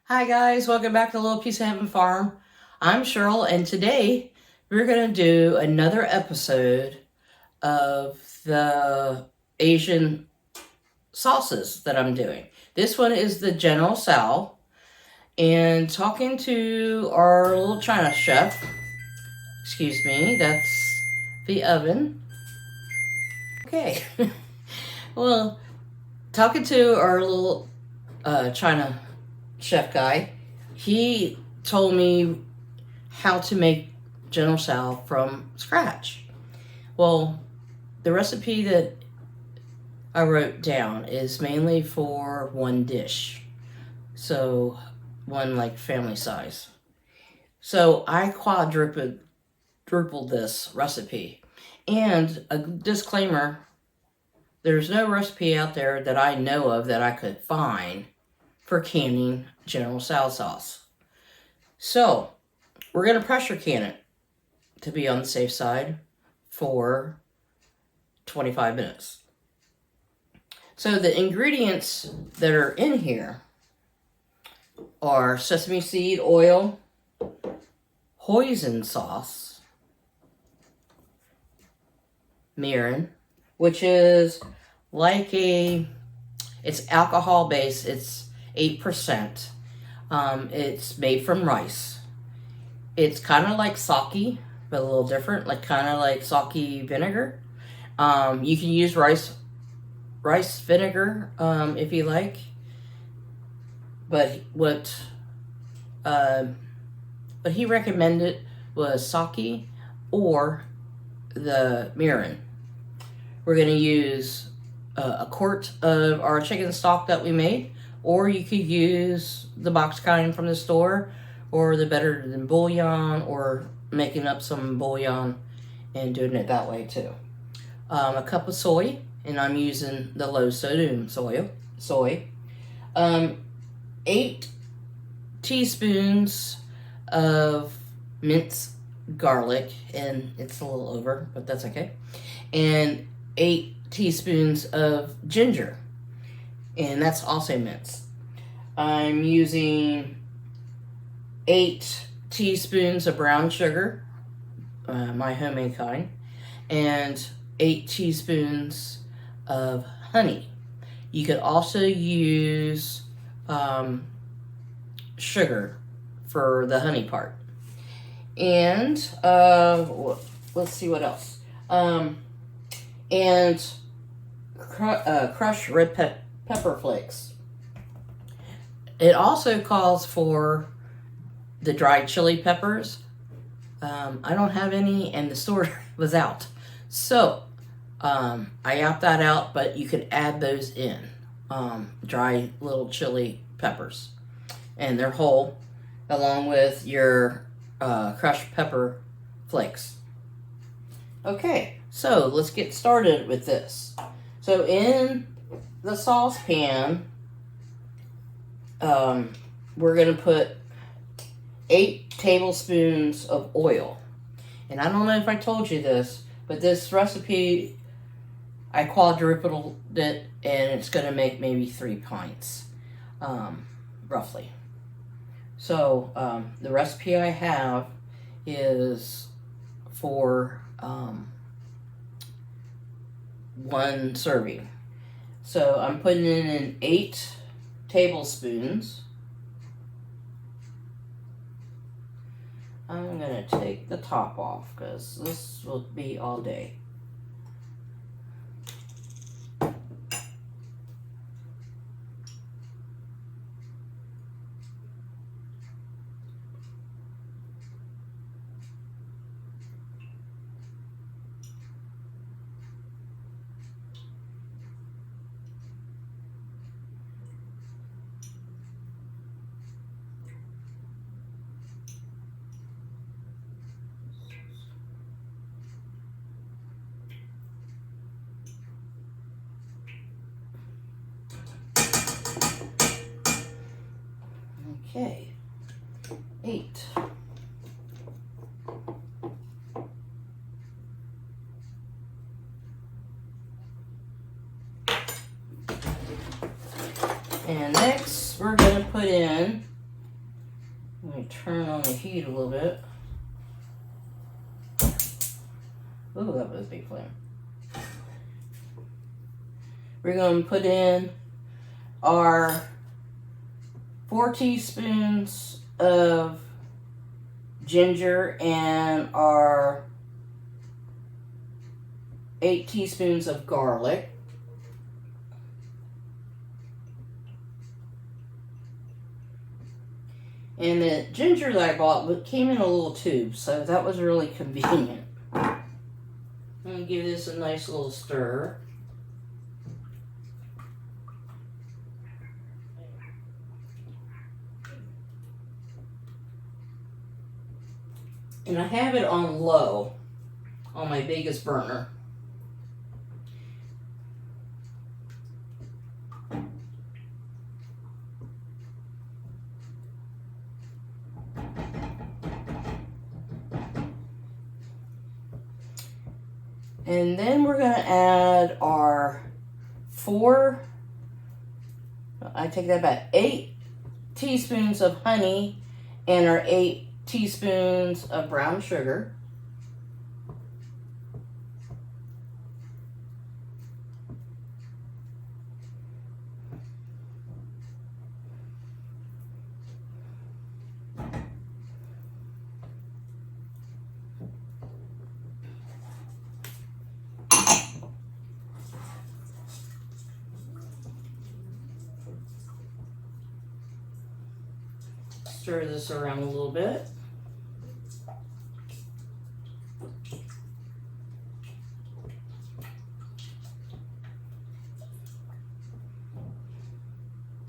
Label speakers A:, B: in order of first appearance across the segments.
A: Hi guys, welcome back to Little Piece of Heaven Farm. I'm Cheryl, and today we're going to do another episode of the Asian sauces that I'm doing. This one is the General TSO, and talking to our little China chef, excuse me, that's the oven. Okay, well, talking to our little China chef guy, he told me how to make General TSO from scratch. Well, the recipe that I wrote down is mainly for one dish, so one like family size. So I quadrupled this recipe. And a disclaimer, there's no recipe out there that I know of that I could find for canning General TSO sauce. So we're going to pressure can it to be on the safe side for 25 minutes. So the ingredients that are in here are sesame seed oil, hoisin sauce, mirin, which is like it's alcohol based, it's 8%. It's made from rice. It's kind of like sake, but a little different, like kind of like sake vinegar. You can use rice vinegar if you like, but what he recommended was sake or the mirin. We're going to use a quart of our chicken stock that we made, or you could use the box kind from the store, or the better than bouillon, or making up some bouillon and doing it that way too. A cup of soy, and I'm using the low sodium soy. 8 teaspoons of minced garlic, and it's a little over, but that's okay. And 8 teaspoons of ginger, and that's also minced. I'm using 8 teaspoons of brown sugar, my homemade kind, and 8 teaspoons of honey. You could also use sugar for the honey part. And let's see what else. And crushed red pepper flakes. It also calls for the dried chili peppers. I don't have any, and the store was out. So I opted that out, but you could add those in. Dry little chili peppers. And they're whole, along with your crushed pepper flakes. Okay, so let's get started with this. So in the saucepan, we're going to put 8 tablespoons of oil. And I don't know if I told you this, but this recipe, I quadrupled it, and it's going to make maybe 3 pints, roughly. So the recipe I have is for 1 serving. So I'm putting in 8 tablespoons. I'm going to take the top off because this will be all day. Okay, 8. And next, we're going to put in turn on the heat a little bit. Ooh, that was a big flame. We're going to put in our 4 teaspoons of ginger and our 8 teaspoons of garlic. And the ginger that I bought came in a little tube, so that was really convenient. I'm going to give this a nice little stir. And I have it on low on my biggest burner. And then we're going to add our 8 teaspoons of honey and our 8 teaspoons of brown sugar. Stir this around a little bit.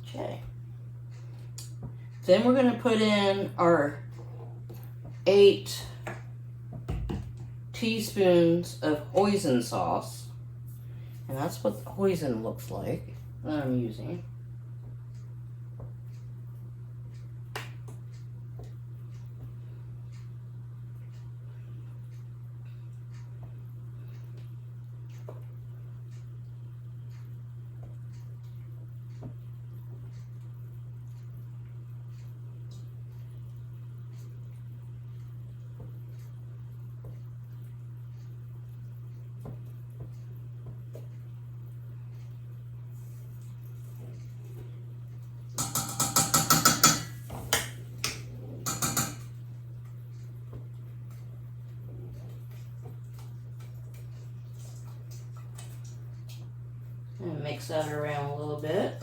A: Okay. Then we're going to put in our 8 teaspoons of hoisin sauce. And that's what the hoisin looks like that I'm using. And mix that around a little bit.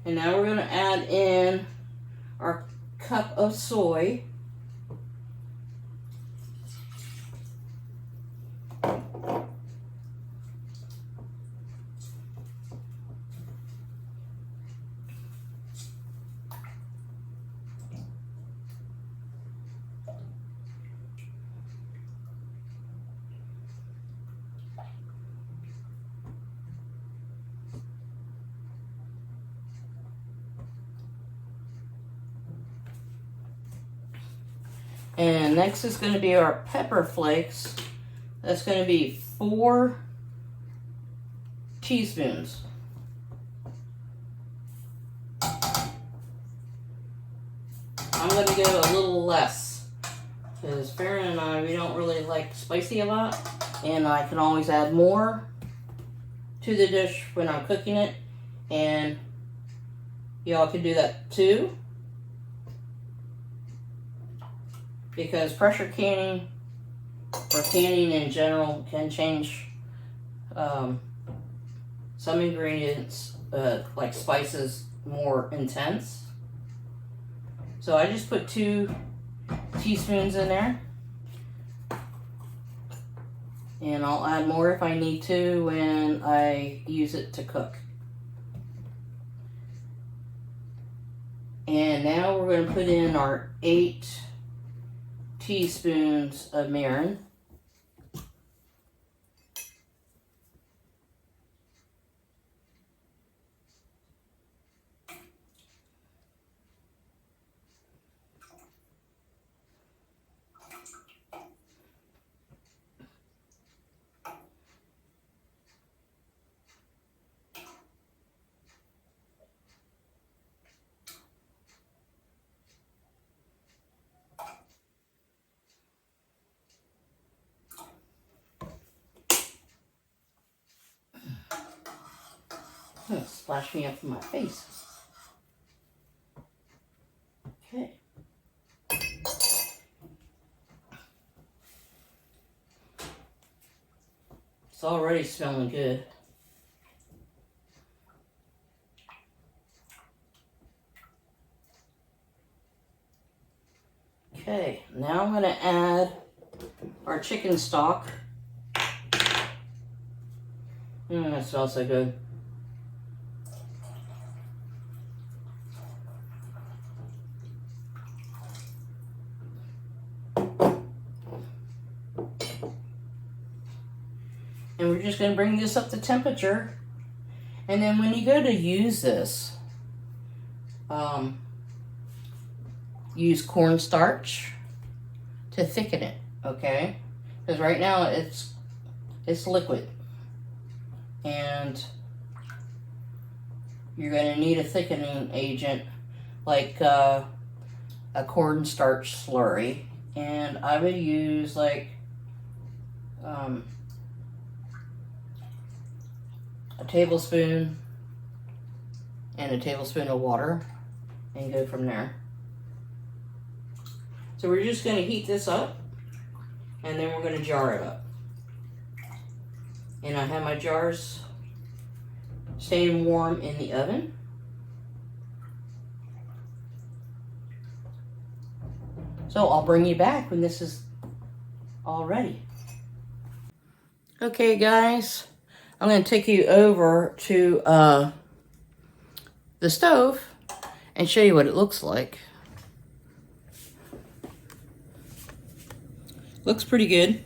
A: And now we're going to add in our cup of soy. And next is going to be our pepper flakes. That's going to be 4 teaspoons. I'm going to go a little less because Farron and I, we don't really like spicy a lot, and I can always add more to the dish when I'm cooking it, and y'all can do that too. Because pressure canning or canning in general can change some ingredients, like spices, more intense. So I just put 2 teaspoons in there. And I'll add more if I need to when I use it to cook. And now we're going to put in our 8 teaspoons of mirin. Gonna splash me up in my face. Okay. It's already smelling good. Okay, now I'm going to add our chicken stock. That smells so good. And we're just going to bring this up to temperature. And then when you go to use this, use cornstarch to thicken it, okay? Because right now it's liquid. And you're going to need a thickening agent like a cornstarch slurry. And I would use like a tablespoon and a tablespoon of water and go from there. So we're just going to heat this up and then we're going to jar it up. And I have my jars staying warm in the oven. So I'll bring you back when this is all ready. Okay guys, I'm going to take you over to the stove and show you what it looks like. Looks pretty good.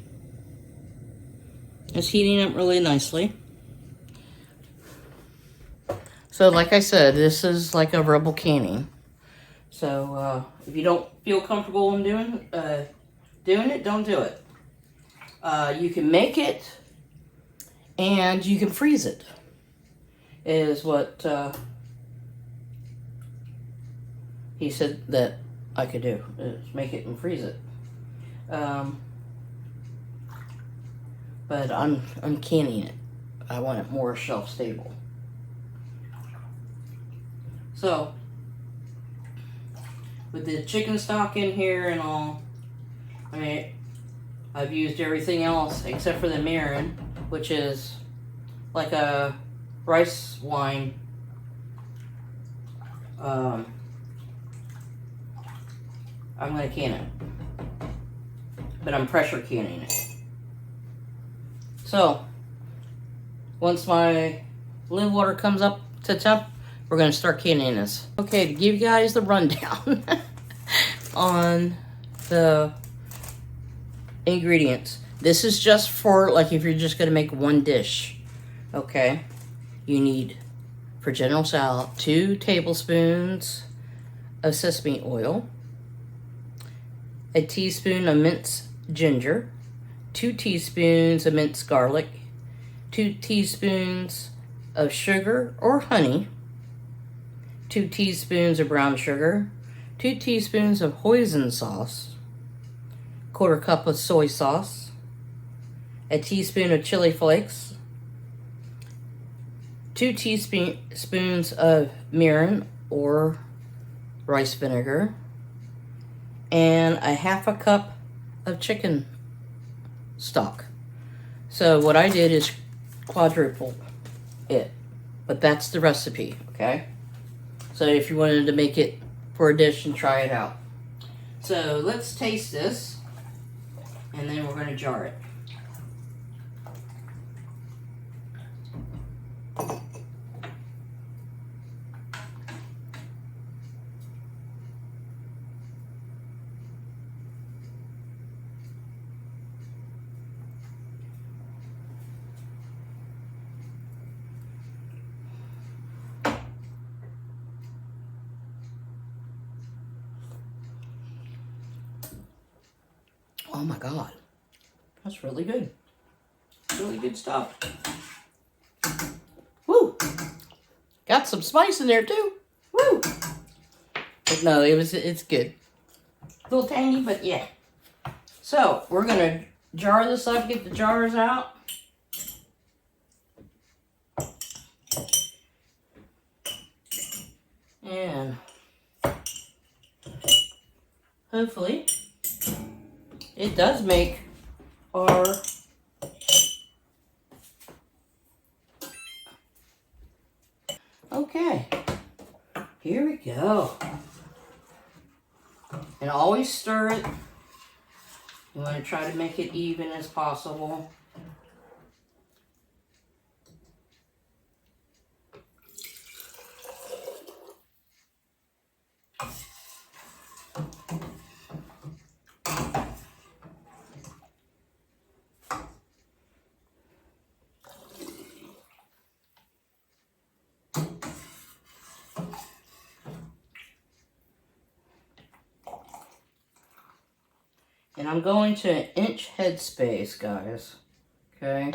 A: It's heating up really nicely. So like I said, this is like a rubble canning. So if you don't feel comfortable in doing it, don't do it. You can make it and you can freeze it, is what he said that I could do, is make it and freeze it. But I'm canning it. I want it more shelf stable. So with the chicken stock in here and all, I mean, I've used everything else except for the mirin, which is like a rice wine. I'm going to can it, but I'm pressure canning it. So once my live water comes up to temp, we're going to start canning this. Okay, to give you guys the rundown on the ingredients. This is just for, like, if you're just going to make one dish. Okay, you need, for general salad, 2 tablespoons of sesame oil, a teaspoon of minced ginger, 2 teaspoons of minced garlic, 2 teaspoons of sugar or honey, 2 teaspoons of brown sugar, 2 teaspoons of hoisin sauce, 1/4 cup of soy sauce, a teaspoon of chili flakes, 2 teaspoons of mirin or rice vinegar, and a 1/2 cup of chicken stock. So what I did is quadruple it, but that's the recipe, okay? So if you wanted to make it for a dish and try it out. So let's taste this, and then we're going to jar it. Oh my God, that's really good. Really good stuff. Woo! Got some spice in there too. Woo! But no, it's good. A little tangy, but yeah. So we're gonna jar this up, get the jars out. And hopefully it does make our okay. Here we go. And always stir it. You want to try to make it even as possible. And I'm going to an inch headspace, guys. Okay.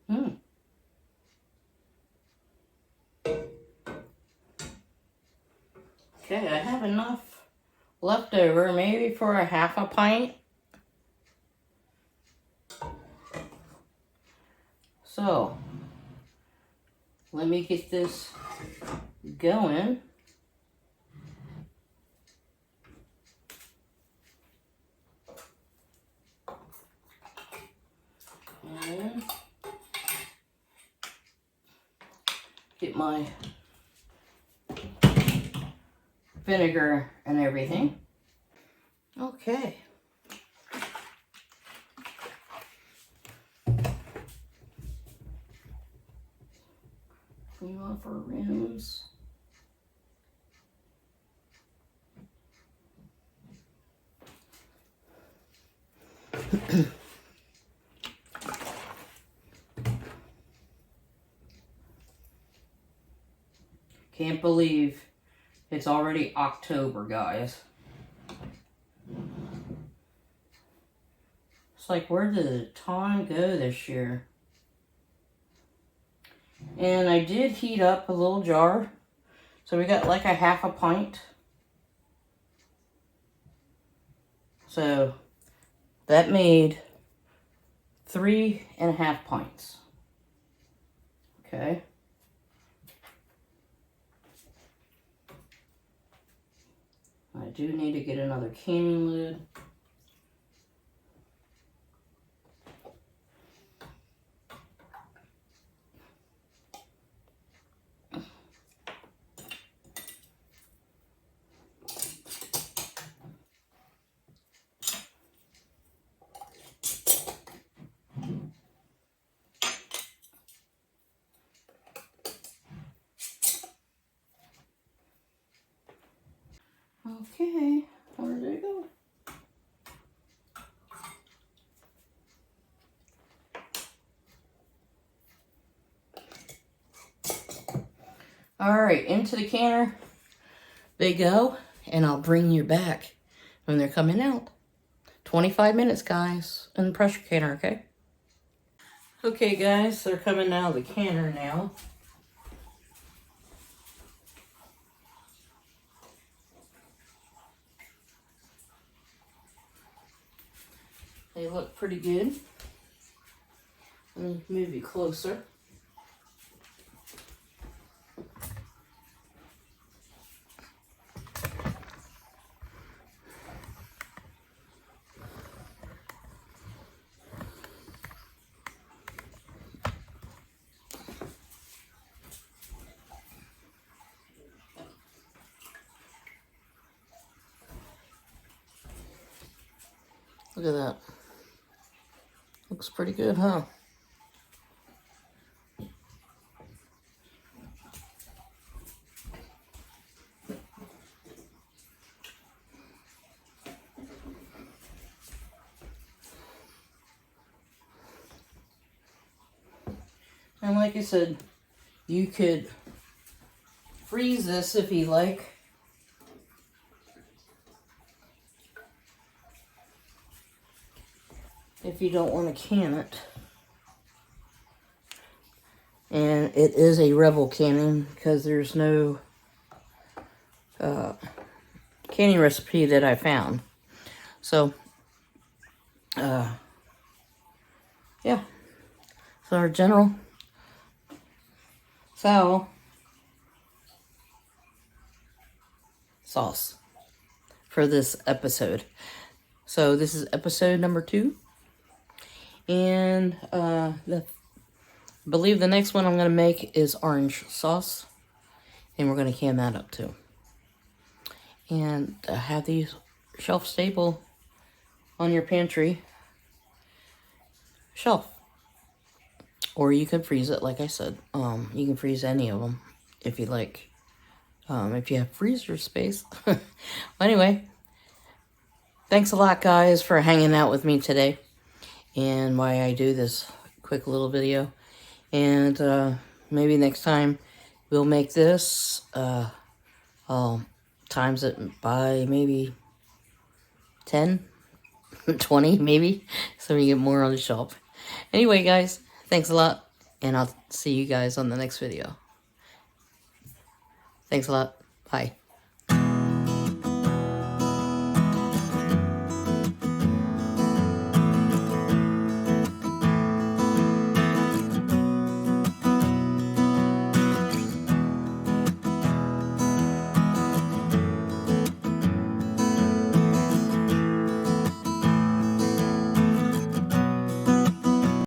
A: Hmm. Okay, I have enough left over, maybe for a half a pint. So, let me get this going. And get my vinegar and everything. Okay. Clean off our rims. Can't believe it's already October, guys. It's like, where did the time go this year? And I did heat up a little jar. So we got like a half a pint. So that made 3.5 pints. Okay. I do need to get another canning lid. Okay, where did it go? All right, into the canner they go, and I'll bring you back when they're coming out. 25 minutes, guys, in the pressure canner, okay? Okay, guys, they're coming out of the canner now. They look pretty good. Let me move you closer. Look at that. Looks pretty good, huh? And like I said, you could freeze this if you like. If you don't want to can it. And it is a Rebel canning because there's no canning recipe that I found. So, yeah. So our General TSO sauce for this episode. So this is episode number 2. And I believe the next one I'm going to make is orange sauce. And we're going to can that up too. And have these shelf stable on your pantry shelf. Or you can freeze it, like I said. You can freeze any of them if you like. If you have freezer space. Anyway, thanks a lot, guys, for hanging out with me today. And why I do this quick little video. And maybe next time we'll make this. I'll times it by maybe 10, 20 maybe. So we get more on the shelf. Anyway, guys, thanks a lot. And I'll see you guys on the next video. Thanks a lot. Bye.